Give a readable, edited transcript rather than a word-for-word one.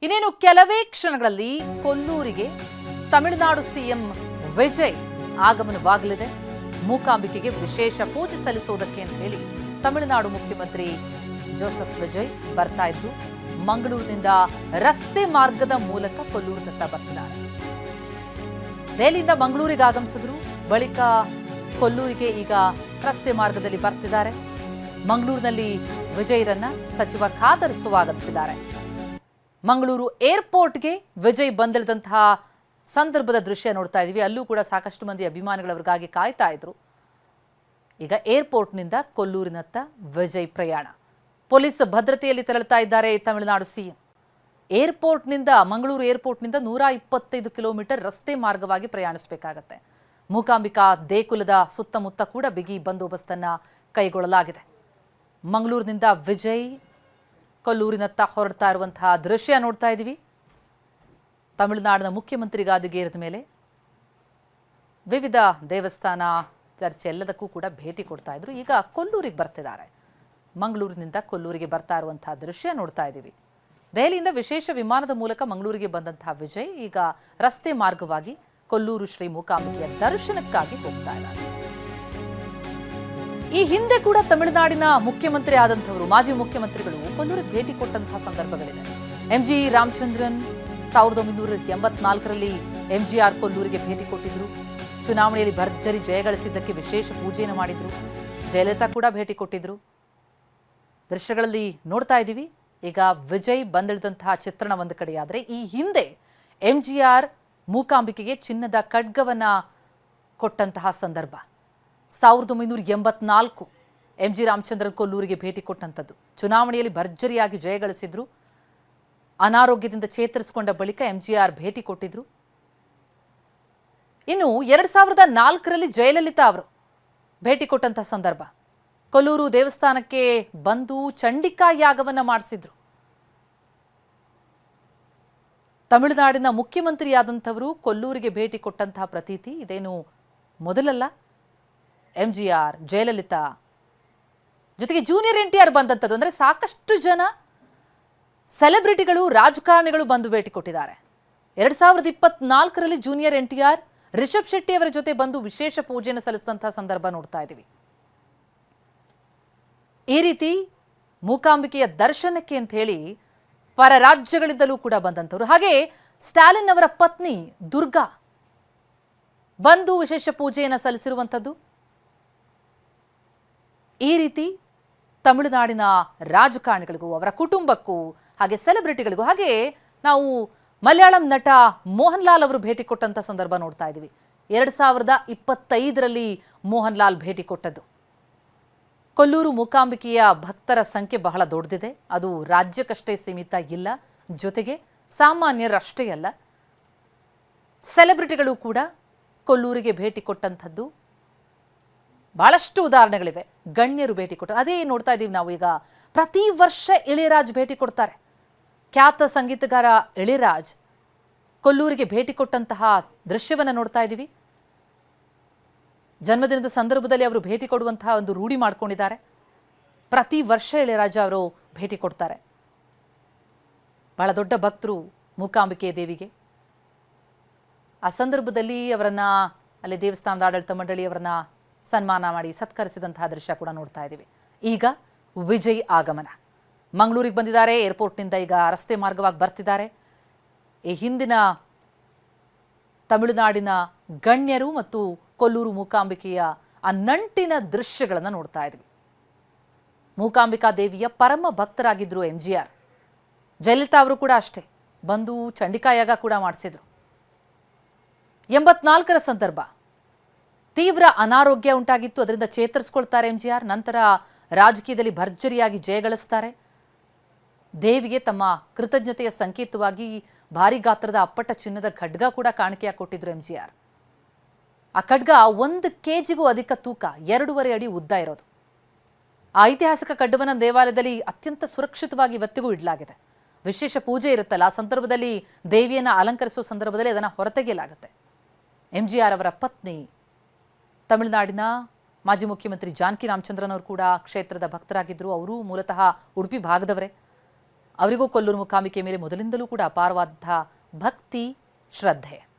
ಇನ್ನೇನು ಕೆಲವೇ ಕ್ಷಣಗಳಲ್ಲಿ ಕೊಲ್ಲೂರಿಗೆ ತಮಿಳುನಾಡು ಸಿಎಂ ವಿಜಯ್ ಆಗಮನವಾಗಲಿದೆ. ಮೂಕಾಂಬಿಕೆಗೆ ವಿಶೇಷ ಪೂಜೆ ಸಲ್ಲಿಸುವುದಕ್ಕೆ ಅಂತ ಹೇಳಿ ತಮಿಳುನಾಡು ಮುಖ್ಯಮಂತ್ರಿ ಜೋಸೆಫ್ ವಿಜಯ್ ಬರ್ತಾ ಇದ್ದು ಮಂಗಳೂರಿನಿಂದ ರಸ್ತೆ ಮಾರ್ಗದ ಮೂಲಕ ಕೊಲ್ಲೂರಿನತ್ತ ಬರ್ತಿದ್ದಾರೆ. ದೆಹಲಿಯಿಂದ ಮಂಗಳೂರಿಗೆ ಆಗಮಿಸಿದ್ರು, ಬಳಿಕ ಕೊಲ್ಲೂರಿಗೆ ಈಗ ರಸ್ತೆ ಮಾರ್ಗದಲ್ಲಿ ಬರ್ತಿದ್ದಾರೆ. ಮಂಗಳೂರಿನಲ್ಲಿ ವಿಜಯ್ರನ್ನ ಸಚಿವ ಖಾದರ್ ಸ್ವಾಗತಿಸಿದ್ದಾರೆ. ಮಂಗಳೂರು ಏರ್ಪೋರ್ಟ್ಗೆ ವಿಜಯ್ ಬಂದಿಳಿದಂತಹ ಸಂದರ್ಭದ ದೃಶ್ಯ ನೋಡ್ತಾ ಇದೀವಿ. ಅಲ್ಲೂ ಕೂಡ ಸಾಕಷ್ಟು ಮಂದಿ ಅಭಿಮಾನಿಗಳವರಿಗಾಗಿ ಕಾಯ್ತಾ ಇದ್ರು. ಈಗ ಏರ್ಪೋರ್ಟ್ನಿಂದ ಕೊಲ್ಲೂರಿನತ್ತ ವಿಜಯ್ ಪ್ರಯಾಣ. ಪೊಲೀಸ್ ಭದ್ರತೆಯಲ್ಲಿ ತೆರಳುತ್ತಾ ಇದ್ದಾರೆ ತಮಿಳುನಾಡು ಸಿಎಂ. ಮಂಗಳೂರು ಏರ್ಪೋರ್ಟ್ನಿಂದ 125 ಕಿಲೋಮೀಟರ್ ರಸ್ತೆ ಮಾರ್ಗವಾಗಿ ಪ್ರಯಾಣಿಸಬೇಕಾಗತ್ತೆ. ಮೂಕಾಂಬಿಕಾ ದೇಗುಲದ ಸುತ್ತಮುತ್ತ ಕೂಡ ಬಿಗಿ ಬಂದೋಬಸ್ತನ್ನ ಕೈಗೊಳ್ಳಲಾಗಿದೆ. ಮಂಗಳೂರಿನಿಂದ ವಿಜಯ್ ಕೊಲ್ಲೂರಿನತ್ತ ಹೊರಡ್ತಾ ಇರುವಂತಹ ದೃಶ್ಯ ನೋಡ್ತಾ ಇದ್ದೀವಿ. ತಮಿಳುನಾಡಿನ ಮುಖ್ಯಮಂತ್ರಿ ಗಾದಿಗೇರಿದ ಮೇಲೆ ವಿವಿಧ ದೇವಸ್ಥಾನ, ಚರ್ಚ್ ಎಲ್ಲದಕ್ಕೂ ಕೂಡ ಭೇಟಿ ಕೊಡ್ತಾ ಇದ್ರು. ಈಗ ಕೊಲ್ಲೂರಿಗೆ ಬರ್ತಿದ್ದಾರೆ. ಮಂಗಳೂರಿನಿಂದ ಕೊಲ್ಲೂರಿಗೆ ಬರ್ತಾ ಇರುವಂತಹ ದೃಶ್ಯ ನೋಡ್ತಾ ಇದ್ದೀವಿ. ದೆಹಲಿಯಿಂದ ವಿಶೇಷ ವಿಮಾನದ ಮೂಲಕ ಮಂಗಳೂರಿಗೆ ಬಂದಂತಹ ವಿಜಯ್ ಈಗ ರಸ್ತೆ ಮಾರ್ಗವಾಗಿ ಕೊಲ್ಲೂರು ಶ್ರೀ ಮೂಕಾಂಬಿಕೆಯ ದರ್ಶನಕ್ಕಾಗಿ ಹೋಗ್ತಾ ಇದ್ದಾರೆ. ಈ ಹಿಂದೆ ಕೂಡ ತಮಿಳುನಾಡಿನ ಮುಖ್ಯಮಂತ್ರಿ ಆದಂಥವರು, ಮಾಜಿ ಮುಖ್ಯಮಂತ್ರಿಗಳು ಕೊಲ್ಲೂರಿಗೆ ಭೇಟಿ ಕೊಟ್ಟಂತಹ ಸಂದರ್ಭಗಳಿದೆ. ಎಂಜಿ ರಾಮಚಂದ್ರನ್ 1984ರಲ್ಲಿ ಎಂಜಿಆರ್ ಕೊಲ್ಲೂರಿಗೆ ಭೇಟಿ ಕೊಟ್ಟಿದ್ರು. ಚುನಾವಣೆಯಲ್ಲಿ ಭರ್ಜರಿ ಜಯಗಳಿಸಿದ್ದಕ್ಕೆ ವಿಶೇಷ ಪೂಜೆಯನ್ನು ಮಾಡಿದ್ರು. ಜಯಲಲಿತಾ ಕೂಡ ಭೇಟಿ ಕೊಟ್ಟಿದ್ರು. ದೃಶ್ಯಗಳಲ್ಲಿ ನೋಡ್ತಾ ಇದ್ದೀವಿ. ಈಗ ವಿಜಯ್ ಬಂದಿಳಿದಂತಹ ಚಿತ್ರಣ ಒಂದು ಕಡೆಯಾದರೆ, ಈ ಹಿಂದೆ ಎಂಜಿಆರ್ ಮೂಕಾಂಬಿಕೆಗೆ ಚಿನ್ನದ ಖಡ್ಗವನ್ನ ಕೊಟ್ಟಂತಹ ಸಂದರ್ಭ 1984 ಎಂಜಿ ರಾಮಚಂದ್ರನ್ ಕೊಲ್ಲೂರಿಗೆ ಭೇಟಿ ಕೊಟ್ಟಂಥದ್ದು. ಚುನಾವಣೆಯಲ್ಲಿ ಭರ್ಜರಿಯಾಗಿ ಜಯಗಳಿಸಿದ್ರು. ಅನಾರೋಗ್ಯದಿಂದ ಚೇತರಿಸಿಕೊಂಡ ಬಳಿಕ ಎಂಜಿಆರ್ ಭೇಟಿ ಕೊಟ್ಟಿದ್ರು. ಇನ್ನು 2004ರಲ್ಲಿ ಜಯಲಲಿತಾ ಅವರು ಭೇಟಿ ಕೊಟ್ಟಂತಹ ಸಂದರ್ಭ, ಕೊಲ್ಲೂರು ದೇವಸ್ಥಾನಕ್ಕೆ ಬಂದು ಚಂಡಿಕಾ ಯಾಗವನ್ನ ಮಾಡಿಸಿದ್ರು. ತಮಿಳುನಾಡಿನ ಮುಖ್ಯಮಂತ್ರಿಯಾದಂಥವರು ಕೊಲ್ಲೂರಿಗೆ ಭೇಟಿ ಕೊಟ್ಟಂತಹ ಪ್ರತೀತಿ ಇದೇನು ಮೊದಲಲ್ಲ. ಎಂಜಿಆರ್, ಜಯಲಲಿತಾ ಜೊತೆಗೆ ಜೂನಿಯರ್ NTR ಬಂದಂಥದ್ದು. ಅಂದರೆ ಸಾಕಷ್ಟು ಜನ ಸೆಲೆಬ್ರಿಟಿಗಳು, ರಾಜಕಾರಣಿಗಳು ಬಂದು ಭೇಟಿ ಕೊಟ್ಟಿದ್ದಾರೆ. 2024ರಲ್ಲಿ ಜೂನಿಯರ್ NTR ರಿಷಬ್ ಶೆಟ್ಟಿ ಅವರ ಜೊತೆ ಬಂದು ವಿಶೇಷ ಪೂಜೆಯನ್ನು ಸಲ್ಲಿಸಿದಂತಹ ಸಂದರ್ಭ ನೋಡ್ತಾ ಇದ್ದೀವಿ. ಈ ರೀತಿ ಮೂಕಾಂಬಿಕೆಯ ದರ್ಶನಕ್ಕೆ ಅಂತ ಹೇಳಿ ಪರ ರಾಜ್ಯಗಳಿಂದಲೂ ಕೂಡ ಬಂದಂಥವ್ರು. ಹಾಗೆ ಸ್ಟಾಲಿನ್ ಅವರ ಪತ್ನಿ ದುರ್ಗಾ ಬಂದು ವಿಶೇಷ ಪೂಜೆಯನ್ನು ಸಲ್ಲಿಸಿರುವಂಥದ್ದು. ಈ ರೀತಿ ತಮಿಳುನಾಡಿನ ರಾಜಕಾರಣಿಗಳಿಗೂ, ಅವರ ಕುಟುಂಬಕ್ಕೂ, ಹಾಗೆ ಸೆಲೆಬ್ರಿಟಿಗಳಿಗೂ, ಹಾಗೆ ನಾವು ಮಲಯಾಳಂ ನಟ ಮೋಹನ್ ಲಾಲ್ ಅವರು ಭೇಟಿ ಕೊಟ್ಟಂಥ ಸಂದರ್ಭ ನೋಡ್ತಾ ಇದ್ದೀವಿ. 2025ರಲ್ಲಿ ಮೋಹನ್ ಲಾಲ್ ಭೇಟಿ ಕೊಟ್ಟದ್ದು. ಕೊಲ್ಲೂರು ಮೂಕಾಂಬಿಕೆಯ ಭಕ್ತರ ಸಂಖ್ಯೆ ಬಹಳ ದೊಡ್ಡದಿದೆ. ಅದು ರಾಜ್ಯಕ್ಕಷ್ಟೇ ಸೀಮಿತ ಇಲ್ಲ, ಜೊತೆಗೆ ಸಾಮಾನ್ಯರಷ್ಟೇ ಅಲ್ಲ, ಸೆಲೆಬ್ರಿಟಿಗಳು ಕೂಡ ಕೊಲ್ಲೂರಿಗೆ ಭೇಟಿ ಕೊಟ್ಟಂಥದ್ದು ಬಹಳಷ್ಟು ಉದಾಹರಣೆಗಳಿವೆ. ಗಣ್ಯರು ಭೇಟಿ ಕೊಟ್ಟು ಅದೇ ನೋಡ್ತಾ ಇದ್ದೀವಿ ನಾವು. ಈಗ ಪ್ರತಿ ವರ್ಷ ಇಳೆಯರಾಜ್ ಭೇಟಿ ಕೊಡ್ತಾರೆ. ಖ್ಯಾತ ಸಂಗೀತಗಾರ ಇಳೆಯರಾಜ್ ಕೊಲ್ಲೂರಿಗೆ ಭೇಟಿ ಕೊಟ್ಟಂತಹ ದೃಶ್ಯವನ್ನು ನೋಡ್ತಾ ಇದ್ದೀವಿ. ಜನ್ಮದಿನದ ಸಂದರ್ಭದಲ್ಲಿ ಅವರು ಭೇಟಿ ಕೊಡುವಂತಹ ಒಂದು ರೂಢಿ ಮಾಡ್ಕೊಂಡಿದ್ದಾರೆ. ಪ್ರತಿ ವರ್ಷ ಇಳೆಯರಾಜ ಅವರು ಭೇಟಿ ಕೊಡ್ತಾರೆ. ಬಹಳ ದೊಡ್ಡ ಭಕ್ತರು ಮೂಕಾಂಬಿಕೆ ದೇವಿಗೆ. ಆ ಸಂದರ್ಭದಲ್ಲಿ ಅವರನ್ನ ಅಲ್ಲಿ ದೇವಸ್ಥಾನದ ಆಡಳಿತ ಮಂಡಳಿಯವರನ್ನ ಸನ್ಮಾನ ಮಾಡಿ ಸತ್ಕರಿಸಿದಂತಹ ದೃಶ್ಯ ಕೂಡ ನೋಡ್ತಾ ಇದ್ದೀವಿ. ಈಗ ವಿಜಯ್ ಆಗಮನ. ಮಂಗಳೂರಿಗೆ ಬಂದಿದ್ದಾರೆ. ಏರ್ಪೋರ್ಟ್ನಿಂದ ಈಗ ರಸ್ತೆ ಮಾರ್ಗವಾಗಿ ಬರ್ತಿದ್ದಾರೆ. ಈ ಹಿಂದಿನ ತಮಿಳುನಾಡಿನ ಗಣ್ಯರು ಮತ್ತು ಕೊಲ್ಲೂರು ಮೂಕಾಂಬಿಕೆಯ ಆ ನಂಟಿನ ದೃಶ್ಯಗಳನ್ನು ನೋಡ್ತಾ ಇದ್ವಿ. ಮೂಕಾಂಬಿಕಾ ದೇವಿಯ ಪರಮ ಭಕ್ತರಾಗಿದ್ದರು ಎಂಜಿಆರ್. ಜಯಲಲಿತಾ ಅವರು ಕೂಡ ಅಷ್ಟೇ, ಬಂದು ಚಂಡಿಕಾಯಾಗ ಕೂಡ ಮಾಡಿಸಿದ್ರು. 84ರ ಸಂದರ್ಭ ತೀವ್ರ ಅನಾರೋಗ್ಯ ಉಂಟಾಗಿತ್ತು. ಅದರಿಂದ ಚೇತರಿಸ್ಕೊಳ್ತಾರೆ ಎಂಜಿಆರ್. ನಂತರ ರಾಜಕೀಯದಲ್ಲಿ ಭರ್ಜರಿಯಾಗಿ ಜಯಗಳಿಸ್ತಾರೆ. ದೇವಿಗೆ ತಮ್ಮ ಕೃತಜ್ಞತೆಯ ಸಂಕೇತವಾಗಿ ಭಾರಿ ಗಾತ್ರದ ಅಪ್ಪಟ ಚಿನ್ನದ ಖಡ್ಗ ಕೂಡ ಕಾಣಿಕೆಯಾಗಿ ಕೊಟ್ಟಿದ್ರು ಎಂಜಿಆರ್. ಆ ಖಡ್ಗ 1 kgಗೂ ಅಧಿಕ ತೂಕ, 2.5 ಅಡಿ ಉದ್ದ ಇರೋದು. ಆ ಐತಿಹಾಸಿಕ ಖಡ್ಗವನ್ನು ದೇವಾಲಯದಲ್ಲಿ ಅತ್ಯಂತ ಸುರಕ್ಷಿತವಾಗಿ ಇವತ್ತಿಗೂ ಇಡಲಾಗಿದೆ. ವಿಶೇಷ ಪೂಜೆ ಇರುತ್ತಲ್ಲ, ಆ ಸಂದರ್ಭದಲ್ಲಿ ದೇವಿಯನ್ನು ಅಲಂಕರಿಸುವ ಸಂದರ್ಭದಲ್ಲಿ ಅದನ್ನು ಹೊರತೆಗೆಯಲಾಗುತ್ತೆ. ಎಂಜಿಆರ್ ಅವರ ಪತ್ನಿ ತಮಿಳುನಾಡಿನ ಮಾಜಿ ಮುಖ್ಯಮಂತ್ರಿ ಜಾನಕಿ ರಾಮಚಂದ್ರನ್ ಅವರು ಕೂಡ ಕ್ಷೇತ್ರದ ಭಕ್ತರಾಗಿದ್ದರು. ಅವರು ಮೂಲತಃ ಉಡುಪಿ ಭಾಗದವರೇ. ಅವರಿಗೂ ಕೊಲ್ಲೂರು ಮೂಕಾಂಬಿಕೆ ಮೇಲೆ ಮೊದಲಿಂದಲೂ ಕೂಡ ಅಪಾರವಾದಂತಹ ಭಕ್ತಿ ಶ್ರದ್ಧೆ.